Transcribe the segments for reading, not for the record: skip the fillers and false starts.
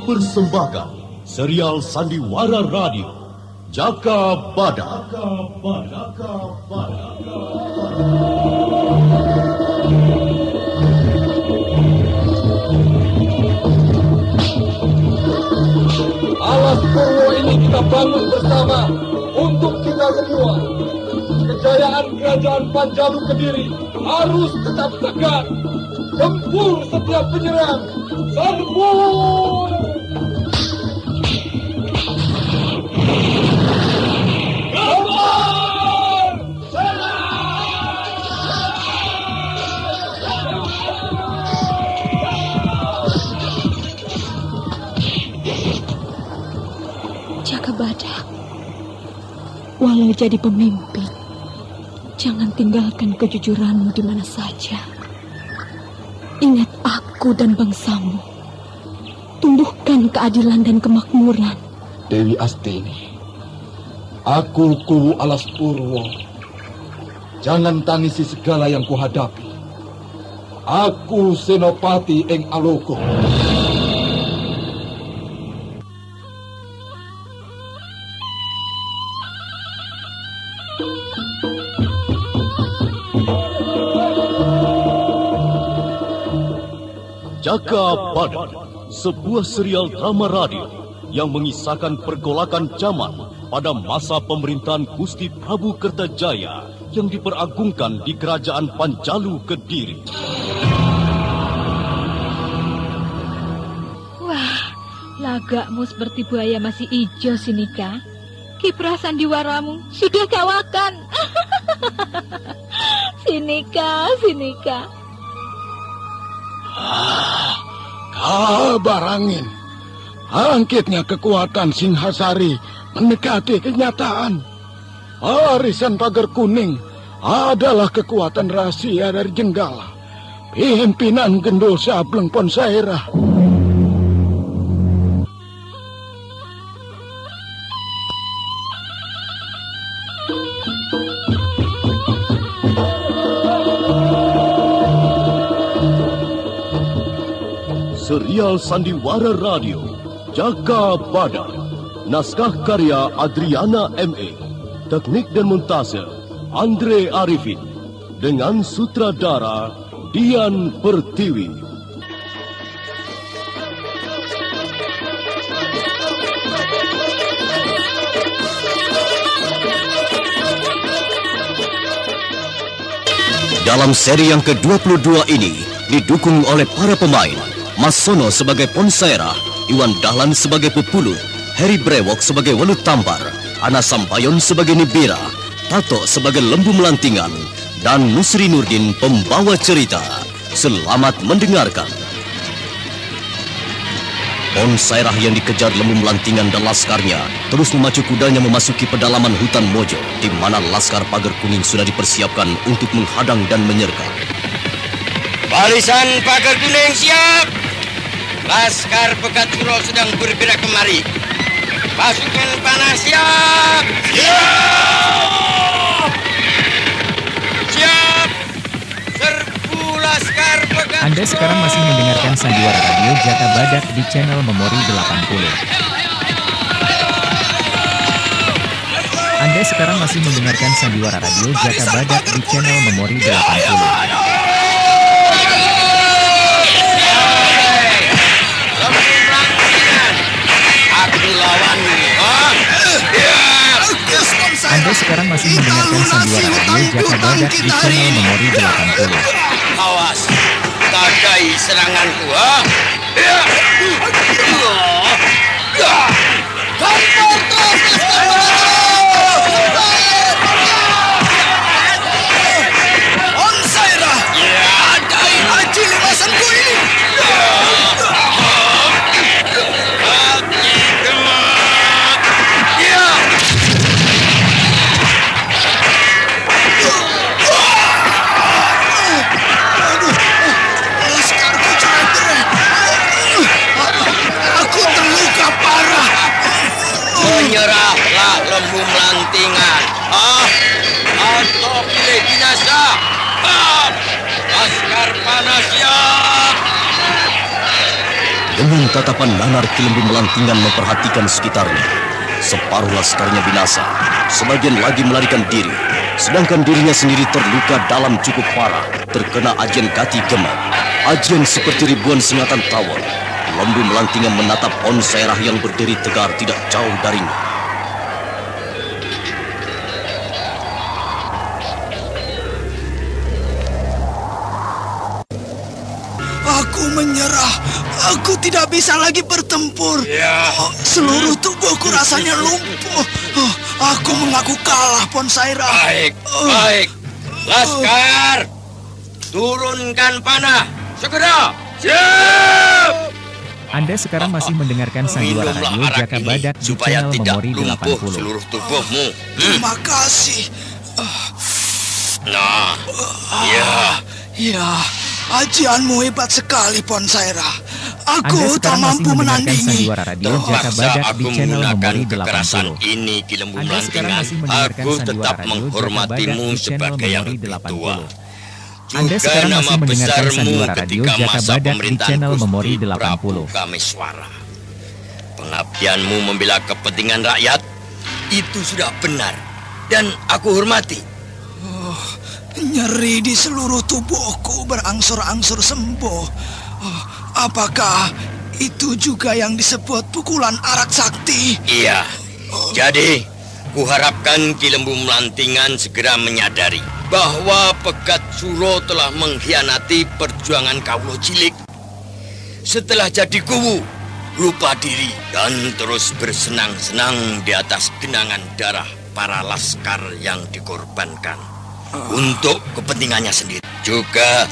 mempersembahkan serial Sandiwara Radio Jaka Badak. Alas Purwo ini kita bangun bersama untuk kita semua. Kejayaan kerajaan Panjalu Kediri harus tetap tegak. Tempur setiap penyerang. Serbu! Jaka Badak, walau jadi pemimpin, jangan tinggalkan kejujuranmu di mana saja. Ingat aku dan bangsamu. Tumbuhkan keadilan dan kemakmuran. Dewi Astini, aku Kuwu Alas Purwo. Jangan tangisi segala yang kuhadapi. Aku Senopati Eng Aloko. Jaka Badak, sebuah serial drama radio yang mengisahkan pergolakan zaman pada masa pemerintahan Gusti Prabu Kertajaya yang diperagungkan di Kerajaan Panjalu Kediri. Wah, lagakmu seperti buaya masih hijau, Sinika. Kiprah sandiwaramu sudah kawakan. Sinika. Kabar angin. Angkitnya kekuatan Singhasari mendekati kenyataan. Arisan Pagar Kuning adalah kekuatan rahasia dari Jenggala, pimpinan Gendul Sableng Ponsairah. Serial Sandiwara Radio Jaka Badak. Naskah karya Adriana M.E. Teknik dan montase Andre Arifin. Dengan sutradara Dian Pertiwi. Dalam seri yang ke-22 ini didukung oleh para pemain Mas Sono sebagai Ponsairah, Iwan Dahlan sebagai Pepulut, Heri Brewok sebagai Welut Tampar, Ana Sampayon sebagai Nibira, Tato sebagai Lembu Melantingan, dan Nusri Nurdin pembawa cerita. Selamat mendengarkan. Ponsairah yang dikejar Lembu Melantingan dan laskarnya terus memacu kudanya memasuki pedalaman hutan Mojo, di mana laskar Pagar Kuning sudah dipersiapkan untuk menghadang dan menyergap. Barisan Pagar Kuning siap. Laskar Pekat Suro sedang bergerak kemari. Pasukan panah siap. Siap. Serbu Laskar Pekat Suro. Anda sekarang masih mendengarkan Sandiwara Radio Jaka Badak di channel Memori 80. Anda sekarang masih mendengarkan Sandiwara Radio Jaka Badak di channel Memori 80. Anda sekarang masih mendengarkan Sandiwara Radio Jaka Badak di channel Memori 80. Awas, tadai seranganku, ha? Ponsairah, adai aji limasanku ini. Menyerahlah Lembu Melantingan, atau pilih binasa. Laskar panah siap. Dengan tatapan nanar Ki Lembu Melantingan memperhatikan sekitarnya. Separuh laskarnya binasa, sebagian lagi melarikan diri, sedangkan dirinya sendiri terluka dalam cukup parah, terkena ajian Gati Gema. Ajian seperti ribuan sengatan tawon. Lembu Melantingan menatap Ponsairah yang berdiri tegar tidak jauh darinya. Aku menyerah. Aku tidak bisa lagi bertempur. Ya. Seluruh tubuhku rasanya lumpuh. Aku mengaku kalah, Ponsairah. Baik. Laskar, turunkan panah. Segera. Siap! Anda sekarang masih mendengarkan sandiwara radio Minumlah arak Jaka ini Badak di supaya channel tidak Memori lumpuh 80. seluruh tubuhmu. Terima kasih. Nah, Ya, ajianmu hebat sekali, Ponsairah. Anda Aku tak sekarang masih mampu mendengarkan menandingi. sandiwara radio Jaka terpaksa Badak di aku channel menggunakan Memori kekerasan 80. ini, Ki Lembu Anda sekarang Melantingan. masih mendengarkan Aku sandiwara tetap radio menghormatimu Jaka Badak di channel sebagai yang Memori lebih 80. tua. Anda Juga sekarang nama masih mendengarkan besarmu sandiwara radio ketika Jaka masa Badak di pemerintahan channel Gusti Memori Prabu 80. Kameswara. Pengabdianmu membela kepentingan rakyat itu sudah benar dan aku hormati. Nyeri di seluruh tubuhku berangsur-angsur sembuh. Apakah itu juga yang disebut pukulan arak sakti? Iya. Jadi, kuharapkan Ki Lembu Melantingan segera menyadari bahwa Pegat Suro telah mengkhianati perjuangan Kawula Cilik. Setelah jadi kuwu, lupa diri dan terus bersenang-senang di atas genangan darah para laskar yang dikorbankan untuk kepentingannya sendiri. Juga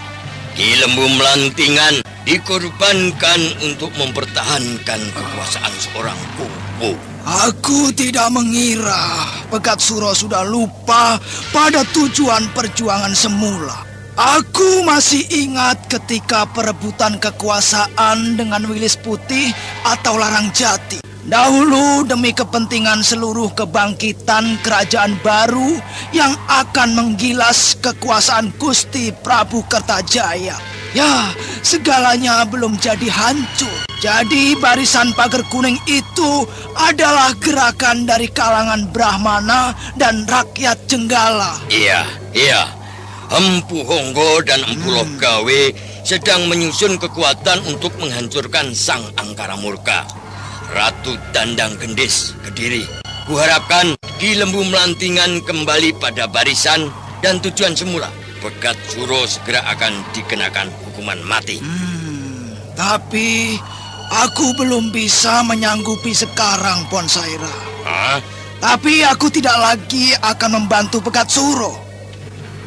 Ki Lembu Melantingan dikorbankan untuk mempertahankan kekuasaan seorang kuwu. Aku tidak mengira Pegat Suro sudah lupa pada tujuan perjuangan semula. Aku masih ingat ketika perebutan kekuasaan dengan Wilis Putih atau Larang Jati. Dahulu demi kepentingan seluruh kebangkitan kerajaan baru yang akan menggilas kekuasaan Gusti Prabu Kertajaya. Ya, segalanya belum jadi hancur. Jadi barisan pagar kuning itu adalah gerakan dari kalangan Brahmana dan rakyat Jenggala. Iya. Empu Honggo dan Empu Logawe sedang menyusun kekuatan untuk menghancurkan Sang Angkara Murka, Ratu Dandang Gendis Kediri. Kuharapkan Ki Lembu Melantingan kembali pada barisan dan tujuan semula. Pegat Suro segera akan dikenakan hukuman mati. Tapi aku belum bisa menyanggupi sekarang, Ponsairah. Hah? Tapi aku tidak lagi akan membantu Pegat Suro.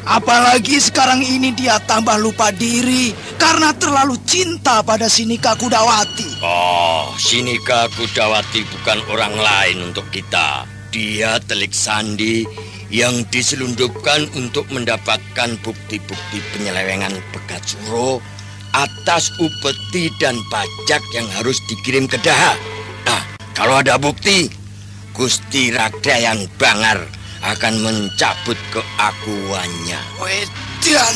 Apalagi sekarang ini dia tambah lupa diri karena terlalu cinta pada Sinika Kudawati. Oh, Sinika Kudawati bukan orang lain untuk kita. Dia telik sandi yang diselundupkan untuk mendapatkan bukti-bukti penyelewengan Pegat Suro atas upeti dan pajak yang harus dikirim ke Daha. Nah, kalau ada bukti, Gusti Ragdayan Bangar akan mencabut keakuannya. Wedan,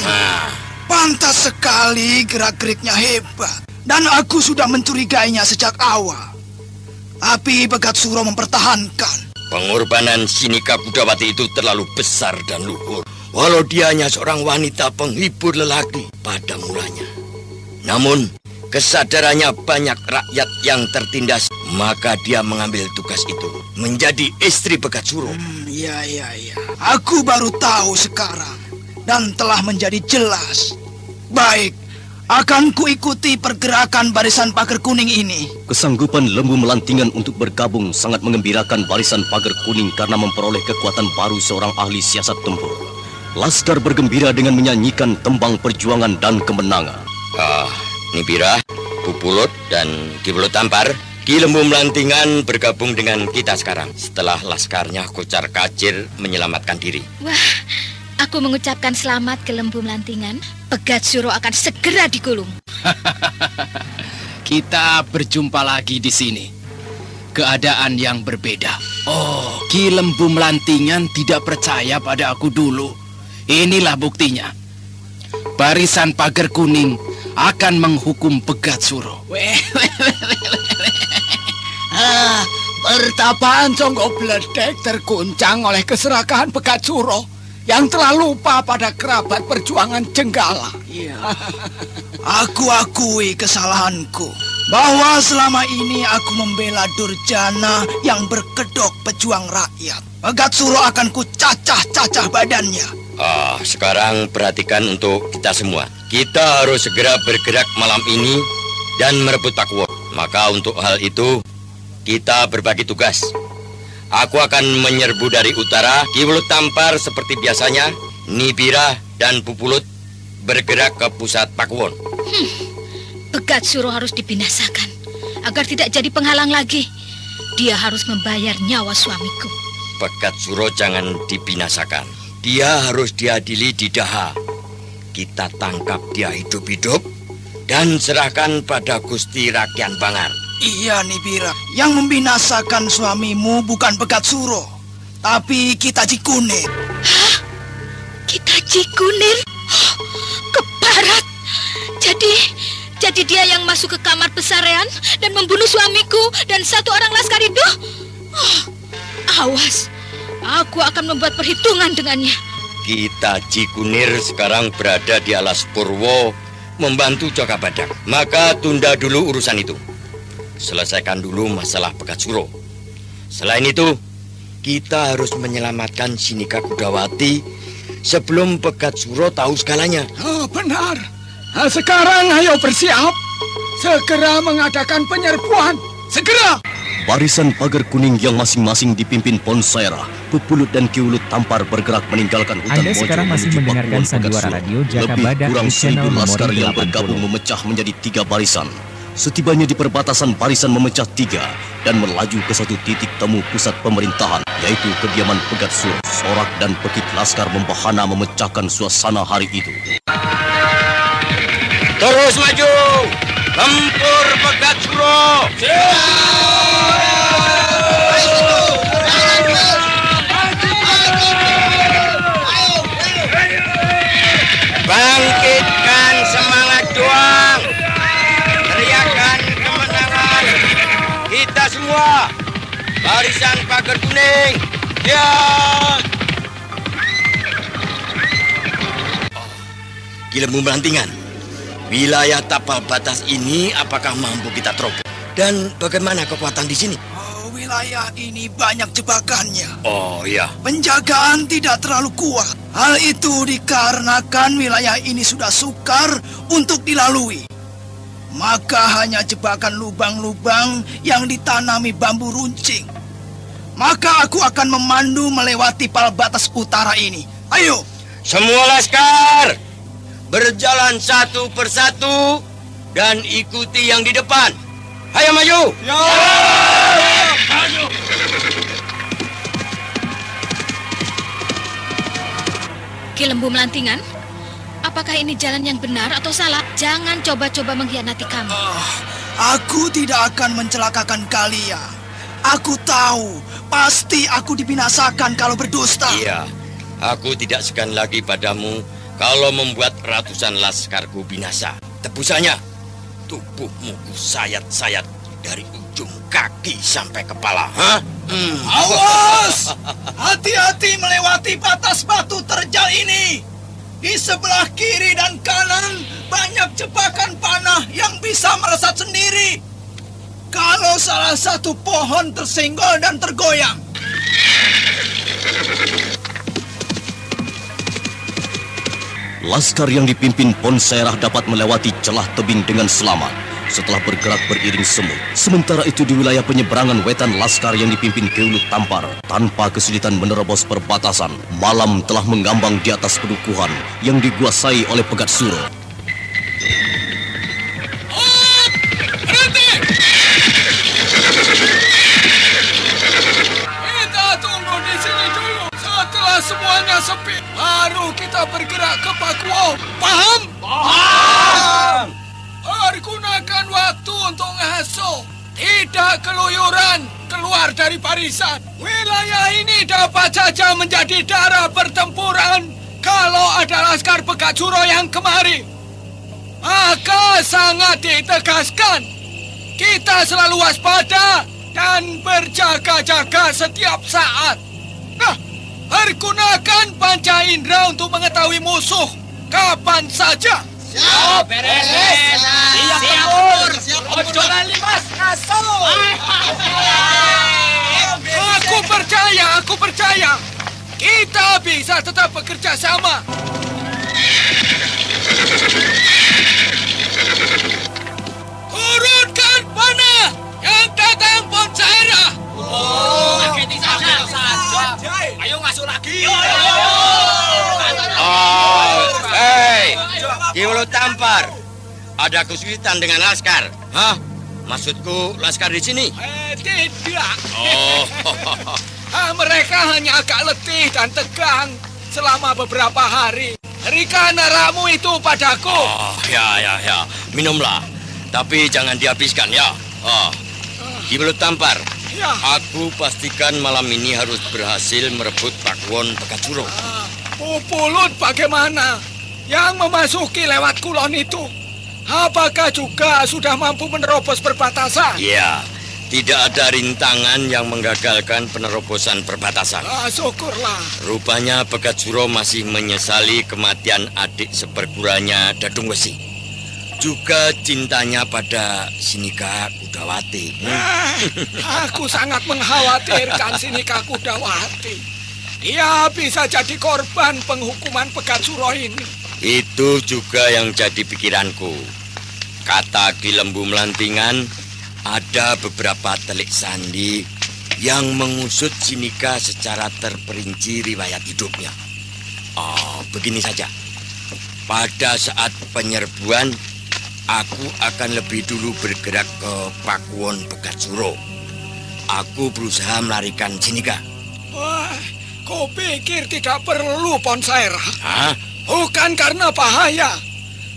pantas sekali gerak-geriknya hebat. Dan aku sudah mencurigainya sejak awal. Tapi Pegat Suro mempertahankan. Pengorbanan Sinika Kudawati itu terlalu besar dan luhur. Walau dia hanya seorang wanita penghibur lelaki pada mulanya. Namun, kesadarannya banyak rakyat yang tertindas. Maka dia mengambil tugas itu menjadi istri Pegat Suro. Iya. Aku baru tahu sekarang dan telah menjadi jelas. Baik, akan kuikuti pergerakan barisan pagar kuning ini. Kesanggupan Lembu Melantingan untuk bergabung sangat mengembirakan barisan pagar kuning karena memperoleh kekuatan baru seorang ahli siasat tempur. Laskar bergembira dengan menyanyikan tembang perjuangan dan kemenangan. Nibira, Pupulut, dan Ki Belut Tampar, Ki Lembu Melantingan bergabung dengan kita sekarang setelah laskarnya Kocar Kacir menyelamatkan diri. Wah, aku mengucapkan selamat ke Lembu Melantingan. Pegat Suro akan segera digulung. Kita berjumpa lagi di sini. Keadaan yang berbeda. Oh, Ki Lembu Melantingan tidak percaya pada aku dulu. Inilah buktinya. Barisan pagar kuning akan menghukum Pegat Suro. Pertapaan Songgo Bledek terguncang oleh keserakahan Pegat Suro yang telah lupa pada kerabat perjuangan Jenggala. Aku akui kesalahanku bahwa selama ini aku membela Durjana yang berkedok pejuang rakyat. Pegat Suro akan ku cacah-cacah badannya. Sekarang perhatikan untuk kita semua. Kita harus segera bergerak malam ini dan merebut Pakuwon. Maka untuk hal itu kita berbagi tugas. Aku akan menyerbu dari utara. Ki Wulut Tampar seperti biasanya, Nibira dan Pupulut bergerak ke pusat Pakuwon. Pegat Suro harus dibinasakan agar tidak jadi penghalang lagi. Dia harus membayar nyawa suamiku. Pegat Suro jangan dibinasakan. Dia harus diadili di Daha. Kita tangkap dia hidup-hidup dan serahkan pada Gusti Rakyat Bangar. Iya, Nibira. Yang membinasakan suamimu bukan Pegat Suro, tapi kita Cikunir. Hah? Kita Cikunir? Ke barat? Jadi dia yang masuk ke kamar pesarean dan membunuh suamiku dan satu orang laskar itu? Awas, aku akan membuat perhitungan dengannya. Kita Cikunir sekarang berada di Alas Purwo membantu Jaka Badak. Maka tunda dulu urusan itu. Selesaikan dulu masalah Pegat Suro. Selain itu, kita harus menyelamatkan Sinika Kudawati sebelum Pegat Suro tahu segalanya. Benar. Sekarang ayo bersiap. Segera mengadakan penyerbuan. Segera. Barisan pagar kuning yang masing-masing dipimpin Ponsaira, Pupulut dan Ki Wulut Tampar bergerak meninggalkan hutan Anda Mojo sekarang masih menuju mendengarkan Pakuwon Pegat Sandiwara Suro. Radio Jaka Lebih Badak kurang di channel 1.000 laskar Memori yang bergabung 80. memecah menjadi 3 barisan. Setibanya di perbatasan barisan memecah 3 dan melaju ke satu titik temu pusat pemerintahan, yaitu kediaman Pegat Suro. Sorak dan pekik laskar membahana memecahkan suasana hari itu. Terus maju, tempur Pegat Suro. Bangkitkan semangat juang, teriakan kemenangan. Kita semua, barisan pagar kuning. Ya. Ki Lembu Melantingan, wilayah tapal batas ini apakah mampu kita terobos? Dan bagaimana kekuatan di sini? Wilayah ini banyak jebakannya. Oh iya. Penjagaan tidak terlalu kuat. Hal itu dikarenakan wilayah ini sudah sukar untuk dilalui. Maka hanya jebakan lubang-lubang yang ditanami bambu runcing. Maka aku akan memandu melewati pal batas utara ini. Ayo. Semua laskar, berjalan satu persatu dan ikuti yang di depan. Ayo maju. Ya. Maju. Ki Lembu Melantingan, apakah ini jalan yang benar atau salah? Jangan coba-coba mengkhianati kami. Aku tidak akan mencelakakan kalian. Aku tahu, pasti aku dibinasakan kalau berdusta. Iya, aku tidak segan lagi padamu kalau membuat ratusan laskarku binasa. Tebusannya, tubuhmu kusayat-sayat dari ujung kaki sampai kepala. Awas! Hati-hati melewati batas batu terjal ini. Di sebelah kiri dan kanan banyak jebakan panah yang bisa melesat sendiri kalau salah satu pohon tersenggol dan tergoyang. Laskar yang dipimpin Ponsairah dapat melewati celah tebing dengan selamat setelah bergerak beriring semut. Sementara itu di wilayah penyeberangan wetan laskar yang dipimpin Ki Wulut Tampar tanpa kesulitan menerobos perbatasan. Malam telah mengambang di atas pedukuhan yang dikuasai oleh Pegat Suro. Berhenti! Kita tunggu di sini dulu. Setelah semuanya sepi, baru kita bergerak ke Pakuwon. Paham? Paham! Pergunakan waktu untuk ngasuh, tidak keluyuran keluar dari barisan. Wilayah ini dapat saja menjadi darah pertempuran kalau ada laskar Pegat Suro yang kemari. maka sangat ditegaskan kita selalu waspada dan berjaga-jaga setiap saat. Nah, pergunakan panca indera untuk mengetahui musuh kapan saja. Siap, beres. Siap, tempur. Ojo lali, Mas. Aku percaya. Kita bisa tetap bekerja sama. Turunkan panah yang datang Ponsaira. Ayo masuk lagi. Ki Walutampar, ada kesulitan dengan laskar. Hah? Maksudku laskar di sini? Tidak. Oh. Mereka hanya agak letih dan tegang selama beberapa hari. Berikan ramu itu padaku. Oh, ya. Minumlah. Tapi jangan dihabiskan ya. Ki Walutampar, Ya. aku pastikan malam ini harus berhasil merebut Pakuwon Pekatsuro. Pupulut bagaimana? Yang memasuki lewat kulon itu, apakah juga sudah mampu menerobos perbatasan? Ya, tidak ada rintangan yang menggagalkan penerobosan perbatasan. Syukurlah. Rupanya Pekatsuro masih menyesali kematian adik seperguranya Dadung Wesi. Juga cintanya pada Sinika Kudawati. Aku sangat mengkhawatirkan Sinika Kudawati. Dia bisa jadi korban penghukuman Pekatsuro ini. Itu juga yang jadi pikiranku. Kata Ki Lembu Melantingan, ada beberapa telik sandi yang mengusut Sinika secara terperinci riwayat hidupnya. Begini saja. Pada saat penyerbuan, aku akan lebih dulu bergerak ke Pakuwon Pekatsuro. Aku berusaha melarikan Sinika. Wah, kau pikir tidak perlu Ponsaira? Hah? Bukan karena bahaya,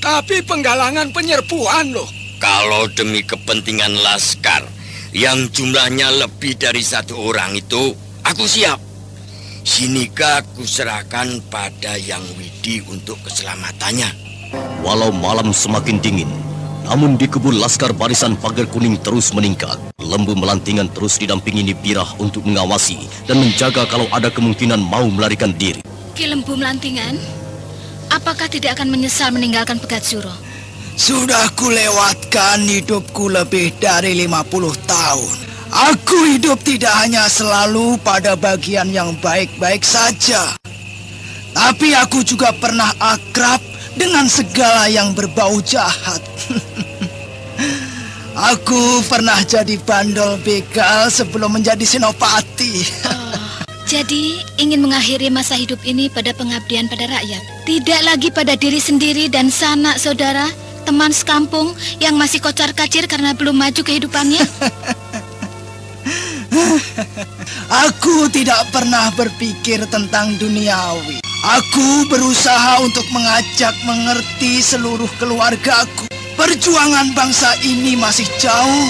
tapi penggalangan penyerbuan loh. Kalau demi kepentingan laskar yang jumlahnya lebih dari 1 orang itu, aku siap. Sinika aku serahkan pada Yang Widi untuk keselamatannya. Walau malam semakin dingin, namun di kebun laskar barisan pagar kuning terus meningkat. Lembu Melantingan terus didampingi Nibirah untuk mengawasi dan menjaga kalau ada kemungkinan mau melarikan diri. Ki Lembu Melantingan, apakah tidak akan menyesal meninggalkan Pekatsuro? Sudah kulewatkan hidupku lebih dari 50 tahun. Aku hidup tidak hanya selalu pada bagian yang baik-baik saja, tapi aku juga pernah akrab dengan segala yang berbau jahat. Aku pernah jadi bandol begal sebelum menjadi senopati. Jadi ingin mengakhiri masa hidup ini pada pengabdian pada rakyat, tidak lagi pada diri sendiri dan sanak saudara, teman sekampung yang masih kocar-kacir karena belum maju kehidupannya. Aku tidak pernah berpikir tentang duniawi. Aku berusaha untuk mengajak mengerti seluruh keluargaku. Perjuangan bangsa ini masih jauh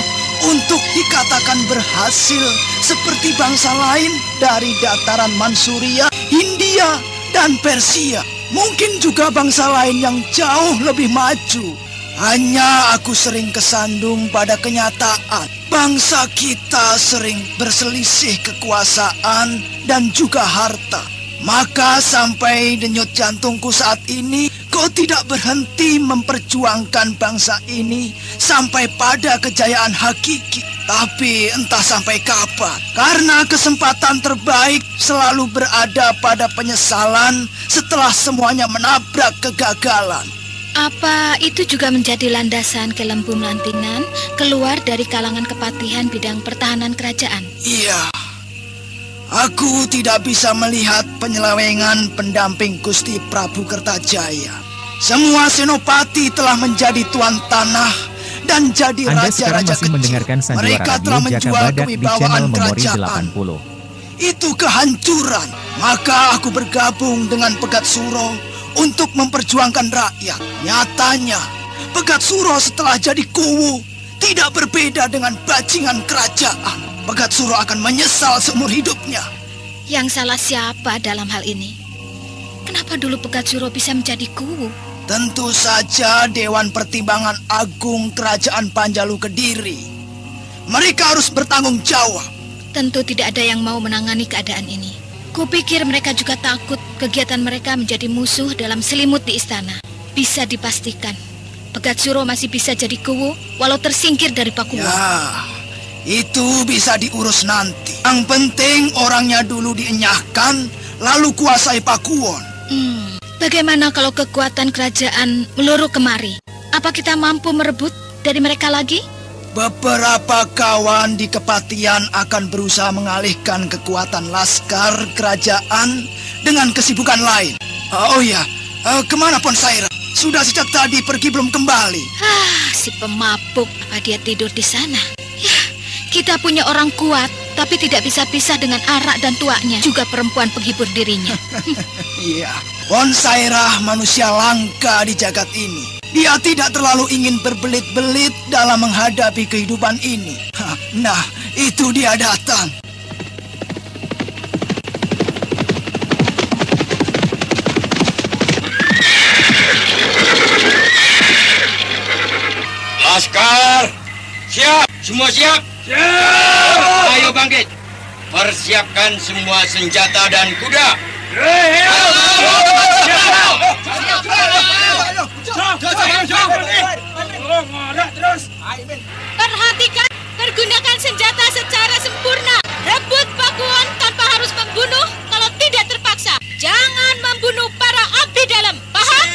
untuk dikatakan berhasil seperti bangsa lain dari dataran Mansuria, Hindia, dan Persia. Mungkin juga bangsa lain yang jauh lebih maju. Hanya aku sering kesandung pada kenyataan. Bangsa kita sering berselisih kekuasaan dan juga harta. Maka sampai denyut jantungku saat ini, kau tidak berhenti memperjuangkan bangsa ini sampai pada kejayaan hakiki. Tapi entah sampai kapan, karena kesempatan terbaik selalu berada pada penyesalan setelah semuanya menabrak kegagalan. Apa itu juga menjadi landasan Ki Lembu Melantingan keluar dari kalangan kepatihan bidang pertahanan kerajaan? Iya. Aku tidak bisa melihat penyelewengan pendamping Gusti Prabu Kertajaya. Semua senopati telah menjadi tuan tanah dan jadi Anda sekarang raja-raja masih mendengarkan kecil. Sandiwara Mereka Radio telah Jaka menjual Badak di kewibawaan channel Memori kerajaan. 80. Itu kehancuran. Maka aku bergabung dengan Pekatsuro untuk memperjuangkan rakyat. Nyatanya, Pekatsuro setelah jadi kuwu tidak berbeda dengan bajingan kerajaan. Pekatsuro akan menyesal seumur hidupnya. Yang salah siapa dalam hal ini? Kenapa dulu Pekatsuro bisa menjadi kuwu? Tentu saja Dewan Pertimbangan Agung Kerajaan Panjalu Kediri. Mereka harus bertanggung jawab. Tentu tidak ada yang mau menangani keadaan ini. Kupikir mereka juga takut kegiatan mereka menjadi musuh dalam selimut di istana. Bisa dipastikan, Pegat Suro masih bisa jadi kuwu walau tersingkir dari Pakuwon. Ya, itu bisa diurus nanti. Yang penting orangnya dulu dienyahkan, lalu kuasai Pakuwon. Bagaimana kalau kekuatan kerajaan meluruh kemari? Apa kita mampu merebut dari mereka lagi? Beberapa kawan di Kepatian akan berusaha mengalihkan kekuatan laskar kerajaan dengan kesibukan lain. Oh iya, kemana Ponsaira? Sudah sejak tadi pergi belum kembali. Si pemabuk, apa dia tidur di sana? Ya, kita punya orang kuat, tapi tidak bisa pisah dengan arak dan tuaknya, juga perempuan penghibur dirinya. Iya, Ponsaira manusia langka di jagat ini. Dia tidak terlalu ingin berbelit-belit dalam menghadapi kehidupan ini. Nah, itu dia datang. Laskar, siap, semua siap. Siap. Ayo bangkit. Persiapkan semua senjata dan kuda. Perhatikan, pergunakan senjata secara sempurna. Rebut Pakuwon tanpa harus membunuh kalau tidak terpaksa. Jangan membunuh para abdi dalam. Paham?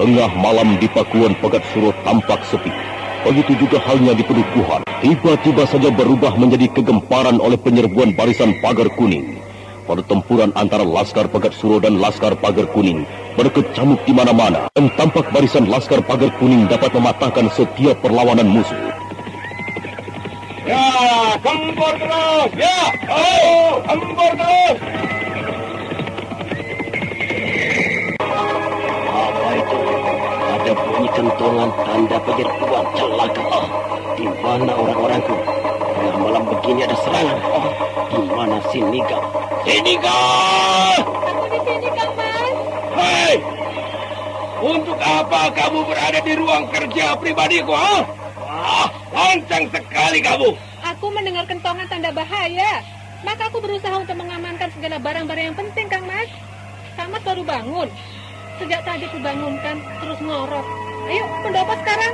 Tengah malam di Pakuwon Pegat Suro tampak sepi. Begitu juga halnya di Pedukuhan. Tiba-tiba saja berubah menjadi kegemparan oleh penyerbuan barisan Pagar Kuning. Pertempuran antara Laskar Pegat Suro dan Laskar Pagar Kuning berkecamuk di mana-mana. Dan tampak barisan Laskar Pagar Kuning dapat mematahkan setiap perlawanan musuh. Ya, gempur terus. Ya, ayo, gempur terus. Apa itu? Ada bunyi kentongan tanda penyerbuan celaka. Di mana orang-orangku? Tengah malam begini ada serangan. Di mana si Niga? Si Niga! Aku di sini, Kang Mas. Hei, untuk apa kamu berada di ruang kerja pribadiku? Lancang sekali kamu. Aku mendengar kentongan tanda bahaya. Maka aku berusaha untuk mengamankan segala barang-barang yang penting, Kang Mas. Kang Mas baru bangun. Sejak tadi kubangunkan, terus ngorok. Ayo, pendopo sekarang.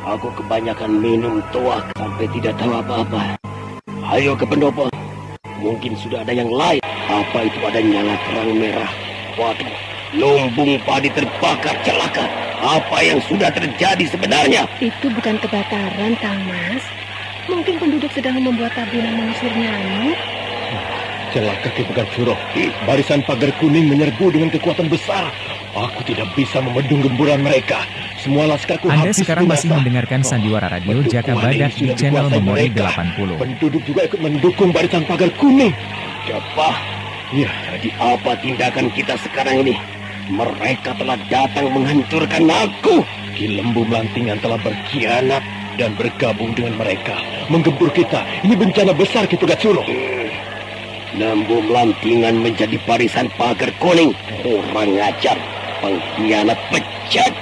Aku kebanyakan minum tuak sampai tidak tahu apa-apa. Ayo ke pendopo. Mungkin sudah ada yang lain. Apa itu ada nyala terang merah? Waduh, lumbung padi terbakar celaka. Apa yang sudah terjadi sebenarnya? Itu bukan kebakaran, Kang Mas. Mungkin penduduk sedang membuat tabunan mengusir nyamuk. Celaka Ki Pegat Suro. Barisan Pagar Kuning menyerbu dengan kekuatan besar. Aku tidak bisa membendung gemburan mereka. Semua laskarku Anda habis sekarang masih binasa. mendengarkan Sandiwara Radio Jaka Badak di channel Memori 80. Penduduk juga ikut mendukung barisan Pagar Kuning. Apa? Ya, jadi apa tindakan kita sekarang ini? Mereka telah datang menghancurkan aku. Ki Lembu Melantingan telah berkhianat dan bergabung dengan mereka. Menggempur kita. Ini bencana besar Ki Pegat Suro. Lembu Melantingan menjadi barisan Pagar Kuning. Kurang ajar, pengkhianat bejat.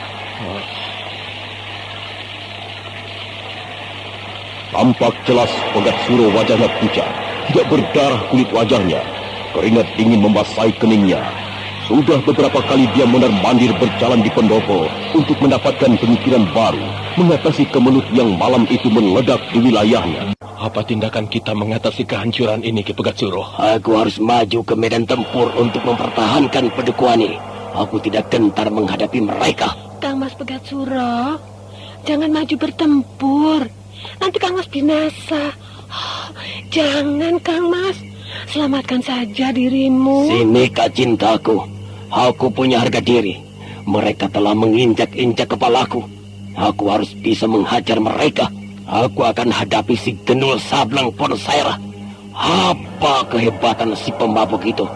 Tampak jelas Pegat Suro wajahnya pucat. Tidak berdarah kulit wajahnya. Keringat dingin membasahi keningnya. Sudah beberapa kali dia mondar-mandir berjalan di pendopo untuk mendapatkan pemikiran baru mengatasi kemelut yang malam itu meledak di wilayahnya. Apa tindakan kita mengatasi kehancuran ini, Ki Pegat Suro? Aku harus maju ke medan tempur untuk mempertahankan Padukuhan ini. Aku tidak gentar menghadapi mereka. Kang Mas Pegat Suro, jangan maju bertempur. Nanti Kang Mas binasa. Jangan, Kang Mas. Selamatkan saja dirimu. Sini, Kak Cintaku. Aku punya harga diri. Mereka telah menginjak-injak kepalaku. Aku harus bisa menghajar mereka. Aku akan hadapi si Gendul Sablang Ponsaira. Apa kehebatan si pemabuk itu?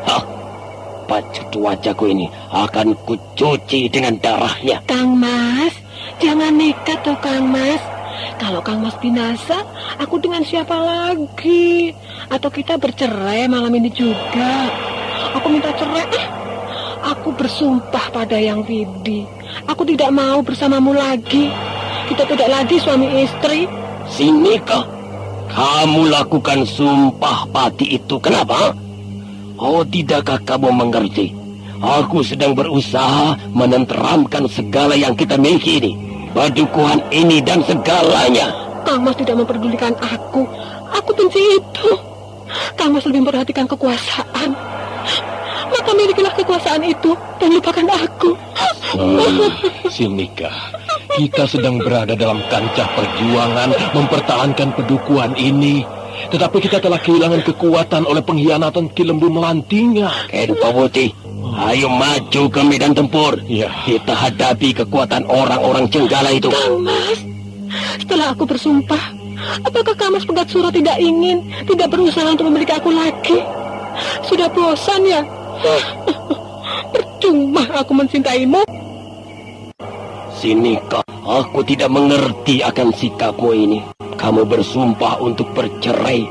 baju wajahku ini akan kucuci dengan darahnya. Kang Mas, jangan nekat toh Kang Mas. Kalau Kang Mas binasa, aku dengan siapa lagi? Atau kita bercerai malam ini juga? Aku minta cerai. Aku bersumpah pada Yang Widi. Aku tidak mau bersamamu lagi. Kita tidak lagi suami istri. Sinika, kamu lakukan sumpah pati itu kenapa? Oh, tidakkah kamu mengerti? Aku sedang berusaha menenteramkan segala yang kita miliki ini. Padukuhan ini dan segalanya. Kang Mas tidak memperdulikan aku. Aku benci itu. Kang Mas lebih memperhatikan kekuasaan. Maka milikilah kekuasaan itu dan lupakan aku. Sinika, kita sedang berada dalam kancah perjuangan mempertahankan pedukuhan ini. Tetapi kita telah kehilangan kekuatan oleh pengkhianatan Ki Lembu Melantingan. Ken Pawuti, ayo maju ke medan tempur. Ya. Kita hadapi kekuatan orang-orang Jenggala itu. Kang Mas, setelah aku bersumpah, apakah Kang Mas Pegatsuro tidak berusaha untuk memiliki aku lagi? Sudah bosan ya? Percuma aku mencintaimu. Sinika, aku tidak mengerti akan sikapmu ini. Kamu bersumpah untuk bercerai,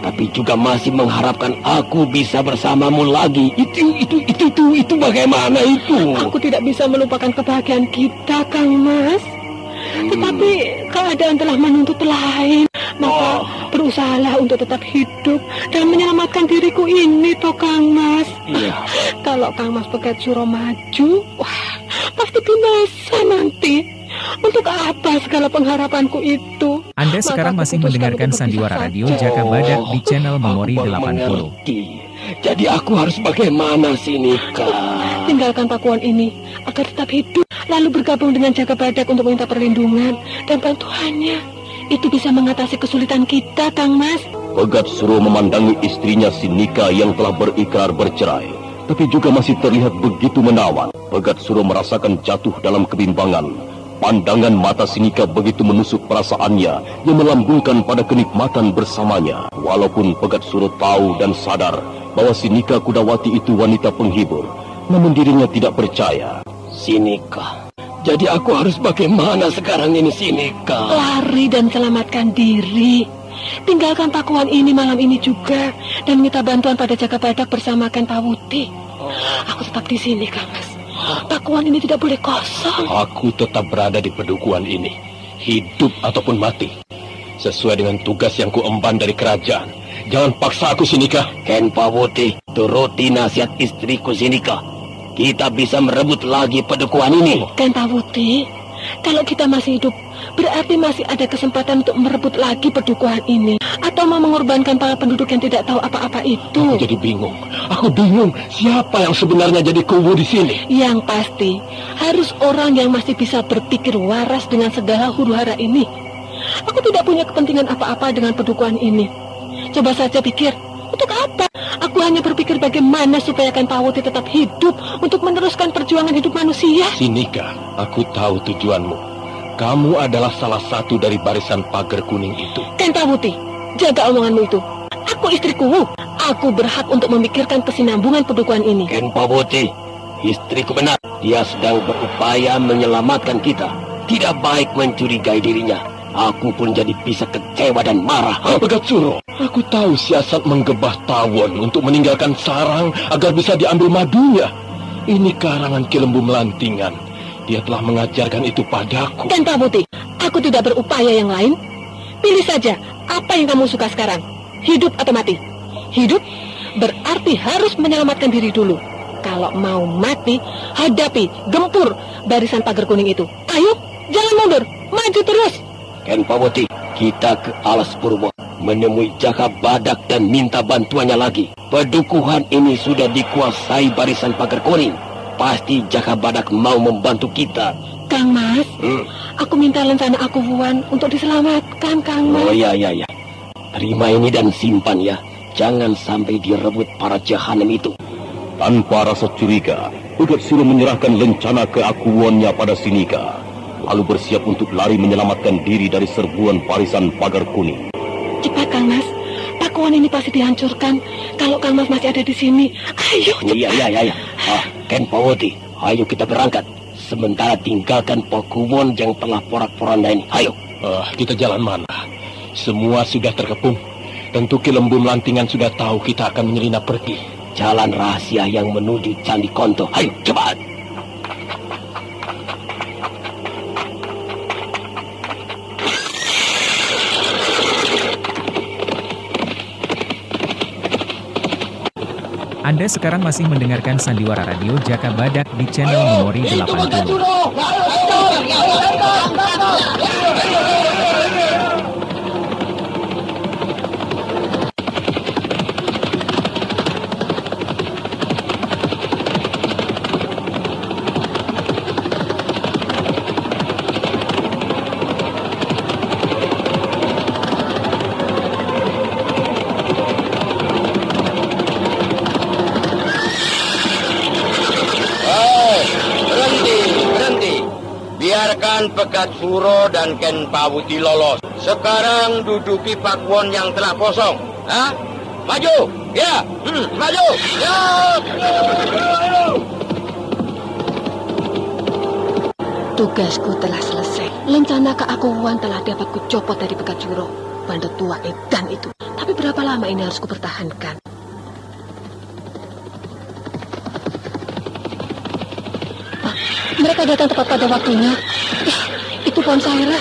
tapi juga masih mengharapkan aku bisa bersamamu lagi. Itu bagaimana itu? Aku tidak bisa melupakan kebahagiaan kita, Kang Mas. Tetapi keadaan telah menuntut lain. Maka berusahalah untuk tetap hidup dan menyelamatkan diriku ini, toh Kang Mas. Iya. Kalau Kang Mas Pegatsuro maju, wah, pasti binasa nanti. Untuk apa segala pengharapanku itu? Anda sekarang masih mendengarkan Sandiwara Radio Jaka Badak di channel Memori 80. Jadi aku harus bagaimana, Sinika? Tinggalkan pakuan ini agar tetap hidup, lalu bergabung dengan Jaka Badak untuk meminta perlindungan dan bantuannya. Itu bisa mengatasi kesulitan kita, Kang Mas. Pegatsuro memandangi istrinya Sinika yang telah berikrar bercerai, tapi juga masih terlihat begitu menawan. Pegatsuro merasakan jatuh dalam kebimbangan. Pandangan mata Sinika begitu menusuk perasaannya yang melambungkan pada kenikmatan bersamanya. Walaupun Pegatsuro tahu dan sadar bahwa Sinika Kudawati itu wanita penghibur, namun dirinya tidak percaya. Sinika, jadi aku harus bagaimana sekarang ini, Sinika? Lari dan selamatkan diri. Tinggalkan pakuan ini malam ini juga dan minta bantuan pada Jaka Badak bersama Ken Pawuti. Aku tetap di sini, Kang Mas. Pakuan ini tidak boleh kosong. Aku tetap berada di pedukuhan ini, hidup ataupun mati, sesuai dengan tugas yang kuemban dari kerajaan. Jangan paksa aku, Sinika. Ken Pawuti, turuti nasihat istriku, Sinika. Kita bisa merebut lagi pedukuhan ini. Ken Pawuti, kalau kita masih hidup, berarti masih ada kesempatan untuk merebut lagi pedukuhan ini. Atau mau mengorbankan para penduduk yang tidak tahu apa-apa itu. Aku jadi bingung. Aku bingung siapa yang sebenarnya jadi kubu di sini. Yang pasti, harus orang yang masih bisa berpikir waras dengan segala huru-hara ini. Aku tidak punya kepentingan apa-apa dengan pedukuhan ini. Coba saja pikir, untuk apa? Aku hanya berpikir bagaimana supaya Ken Pawuti tetap hidup untuk meneruskan perjuangan hidup manusia. Sinika, aku tahu tujuanmu. Kamu adalah salah satu dari barisan pagar kuning itu. Ken Pawuti, jaga omonganmu itu. Aku istriku. Aku berhak untuk memikirkan kesinambungan pedukuhan ini. Ken Pawuti, istriku benar. Dia sedang berupaya menyelamatkan kita. Tidak baik mencurigai dirinya. Aku pun jadi bisa kecewa dan marah. Pegatsuro, aku tahu siasat menggebah tawon untuk meninggalkan sarang agar bisa diambil madunya. Ini karangan Ki Lembu Melantingan. Dia telah mengajarkan itu padaku. Ken Pawuti, aku tidak berupaya yang lain. Pilih saja apa yang kamu suka sekarang. Hidup atau mati. Hidup berarti harus menyelamatkan diri dulu. Kalau mau mati, hadapi, gempur barisan pagar kuning itu. Ayo, jangan mundur, maju terus. Ken Pawuti, kita ke Alas Purwo, menemui Jaka Badak dan minta bantuannya lagi. Pedukuhan ini sudah dikuasai barisan pagar kuning. Pasti Jaka Badak mau membantu kita. Kang Mas, aku minta lencana aku Wuan untuk diselamatkan, Kang Mas. Oh ya. Terima ini dan simpan ya. Jangan sampai direbut para jahanam itu. Tanpa rasa curiga, Pegatsuro menyerahkan lencana keakuannya pada Sinika, lalu bersiap untuk lari menyelamatkan diri dari serbuan barisan pagar kuning. Cepat, Kang Mas. Pakuan ini pasti dihancurkan kalau Kang Mas masih ada di sini. Ayo, cepat. Iya. Ken Pawoti, ayo kita berangkat. Sementara tinggalkan Pakuwon yang telah porak-poranda ini. Ayo. Kita jalan mana? Semua sudah terkepung. Tentu Ki Lembu Melantingan sudah tahu kita akan menyelinap pergi. Jalan rahasia yang menuju Candi Konto. Ayo, cepat. Anda sekarang masih mendengarkan Sandiwara Radio Jaka Badak di channel Memori 80. Biarkan Pegat Suro dan Ken Pawuti lolos. Sekarang duduki Pakuwon yang telah kosong. Hah? Maju! Ya! Maju! Ya! Tugasku telah selesai. Lencana keakuan telah dapat kucopot dari Pegat Suro, bandot tua edan itu. Tapi berapa lama ini harus kupertahankan? Mereka datang tepat pada waktunya. Itu Ponsaira.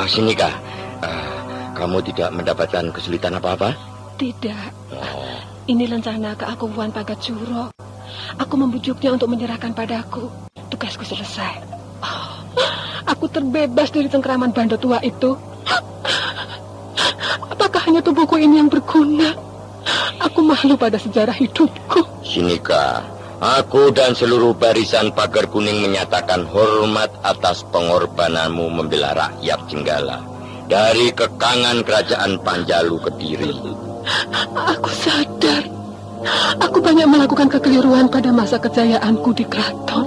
Sinika, kamu tidak mendapatkan kesulitan apa-apa? Tidak. Ini lencana keakuan Pegat Suro. Aku membujuknya untuk menyerahkan padaku. Tugasku selesai. Aku terbebas dari cengkeraman bandot tua itu. Apakah hanya tubuhku ini yang berguna? Aku malu pada sejarah hidupku. Sinika, aku dan seluruh barisan Pagar Kuning menyatakan hormat atas pengorbananmu membela rakyat Jenggala dari kekangan kerajaan Panjalu Kediri. Aku sadar. Aku banyak melakukan kekeliruan pada masa kejayaanku di keraton.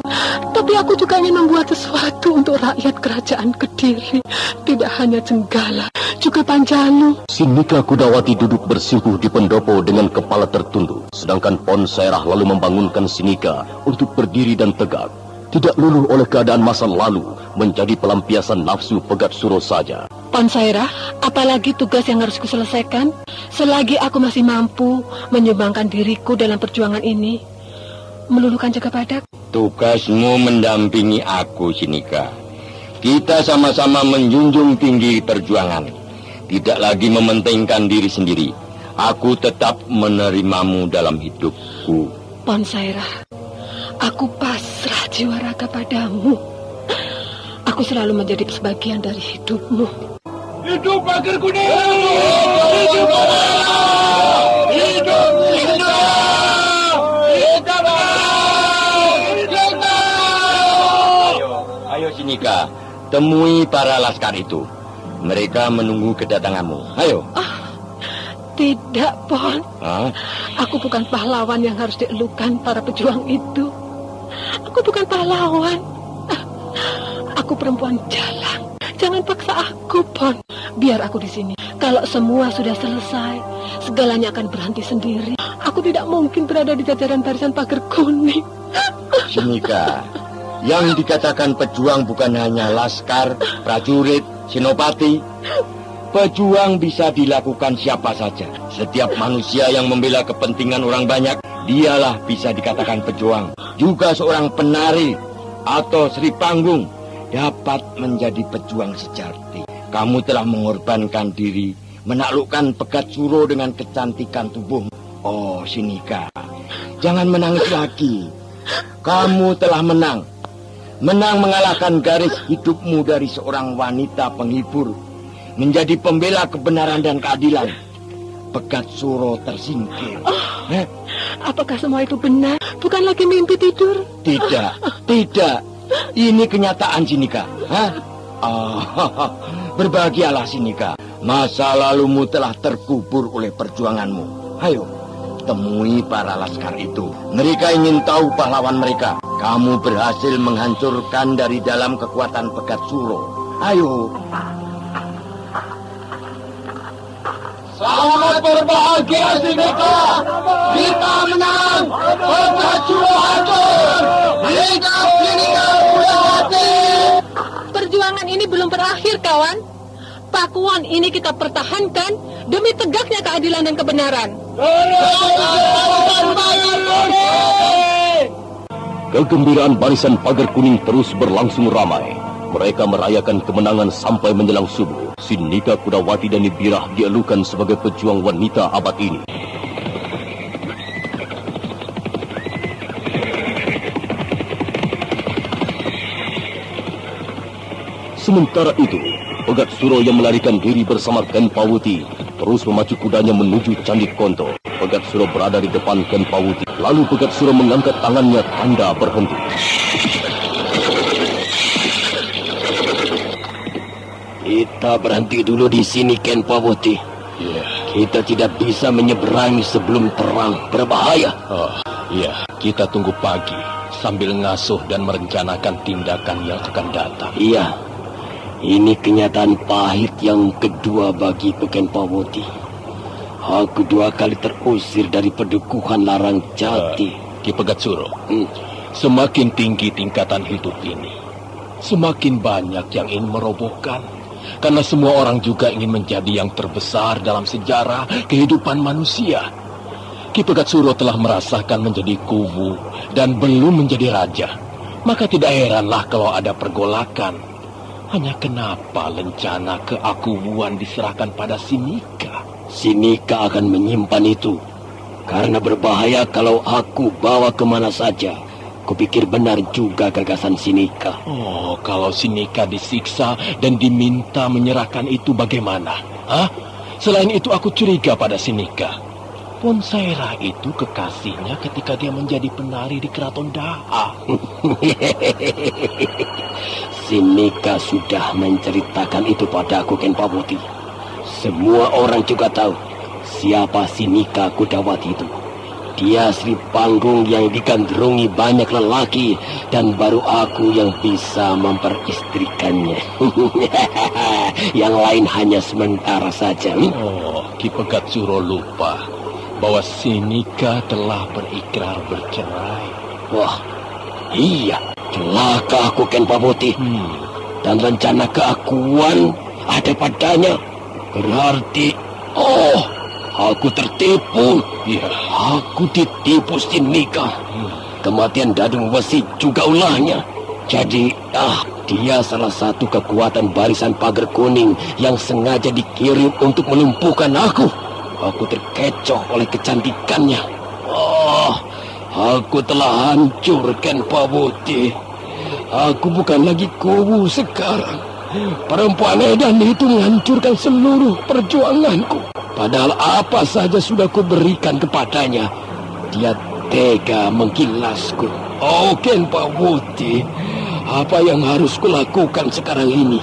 Tapi aku juga ingin membuat sesuatu untuk rakyat kerajaan Kediri. Tidak hanya Jenggala, juga Panjalu. Sinika Kudawati duduk bersimpuh di pendopo dengan kepala tertunduk. Sedangkan Ponsairah lalu membangunkan Sinika untuk berdiri dan tegak. Tidak luluh oleh keadaan masa lalu, menjadi pelampiasan nafsu Pegat Suro saja. Ponsairah, apalagi tugas yang harus kuselesaikan? Selagi aku masih mampu menyumbangkan diriku dalam perjuangan ini, meluluhkan Jaka Badak. Tugasmu mendampingi aku, Sinika. Kita sama-sama menjunjung tinggi perjuangan. Tidak lagi mementingkan diri sendiri. Aku tetap menerimamu dalam hidupku. Ponsairah, aku pasrah jiwa raga padamu. Aku selalu menjadi sebagian dari hidupmu. Hidup Pagar Kuning! Hidup Hidup! Hidup! Ayo Sinika, temui para laskar itu. Mereka menunggu kedatanganmu. Ayo. Tidak, Pon. Aku bukan pahlawan yang harus dielukan para pejuang itu. Aku bukan pahlawan. Aku perempuan jalan. Jangan paksa aku, Pon. Biar aku di sini. Kalau semua sudah selesai, segalanya akan berhenti sendiri. Aku tidak mungkin berada di jajaran barisan Pagar Kuning. Sinika, yang dikatakan pejuang bukan hanya laskar, prajurit, senopati. Pejuang bisa dilakukan siapa saja. Setiap manusia yang membela kepentingan orang banyak, dialah bisa dikatakan pejuang. Juga seorang penari atau Sri Panggung dapat menjadi pejuang sejati. Kamu telah mengorbankan diri, menaklukkan Pegat Suro dengan kecantikan tubuhmu. Oh, Sinika, jangan menangis lagi. Kamu telah menang. Menang mengalahkan garis hidupmu dari seorang wanita penghibur, menjadi pembela kebenaran dan keadilan. Pegat Suro tersingkir. Apakah semua itu benar? Bukan lagi mimpi tidur? Tidak. Ini kenyataan, Sinika. Berbahagialah, Sinika. Masa lalumu telah terkubur oleh perjuanganmu. Ayo, temui para laskar itu. Mereka ingin tahu pahlawan mereka. Kamu berhasil menghancurkan dari dalam kekuatan Pegat Suro. Ayo. Selamat berbahagia Sinika. Kita menang. Pekat Suro hancur. Hidup Sinika Kudawati. Perjuangan ini belum berakhir, kawan. Pakuan ini kita pertahankan demi tegaknya keadilan dan kebenaran. Kegembiraan barisan pagar kuning terus berlangsung ramai. Mereka merayakan kemenangan sampai menjelang subuh. Sinika Kudawati dan Nibirah dielukan sebagai pejuang wanita abad ini. Sementara itu, Pegat Suro yang melarikan diri bersama Ken Pawuti terus memacu kudanya menuju Candi Konto. Pegat Suro berada di depan Ken Pawuti. Lalu Pegat Suro mengangkat tangannya tanda berhenti. Kita berhenti dulu di sini, Ken Pawuti. Kita tidak bisa menyeberangi sebelum terang berbahaya. Kita tunggu pagi sambil ngasuh dan merencanakan tindakan yang akan datang. Iya, ini kenyataan pahit yang kedua bagi Ken Pawuti. Aku 2 kali terusir dari Padukuhan Larang Jati. Ki Pegat Suro, semakin tinggi tingkatan hidup ini, semakin banyak yang ingin merobohkan. Karena semua orang juga ingin menjadi yang terbesar dalam sejarah kehidupan manusia. Ki Pegat Suro telah merasakan menjadi kuwu dan belum menjadi raja. Maka tidak heranlah kalau ada pergolakan. Hanya kenapa lencana keakuwuan diserahkan pada Sinika? Sinika akan menyimpan itu. Karena berbahaya kalau aku bawa kemana saja. Kupikir benar juga gagasan Sinika. Kalau Sinika disiksa dan diminta menyerahkan itu bagaimana? Selain itu aku curiga pada Sinika. Ponsaira itu kekasihnya ketika dia menjadi penari di Keraton Daha. Sinika sudah menceritakan itu padaku, Ken Pawuti. Semua orang juga tahu siapa Sinika Kudawati itu. Dia Sri Panggung yang digandrungi banyak lelaki dan baru aku yang bisa memperistrikannya. Yang lain hanya sementara saja. Ki Pegat Suro lupa bahwa Sinika telah berikrar bercerai. Wah, iya, celaka aku, Ken Pawuti. Dan rencana keakuan ada padanya. Berarti, aku tertipu. Iya, aku ditipu Sinika. Kematian Dadung Wesi juga ulahnya. Jadi, dia salah satu kekuatan barisan pagar kuning yang sengaja dikirim untuk melumpuhkan aku. Aku terkecoh oleh kecantikannya. Aku telah hancur, Ken Pawuti. Aku bukan lagi kuwu sekarang. Perempuan edan itu menghancurkan seluruh perjuanganku. Padahal apa saja sudah kuberikan kepadanya. Dia tega menggilasku. Ken Pawuti, apa yang harus kulakukan sekarang ini?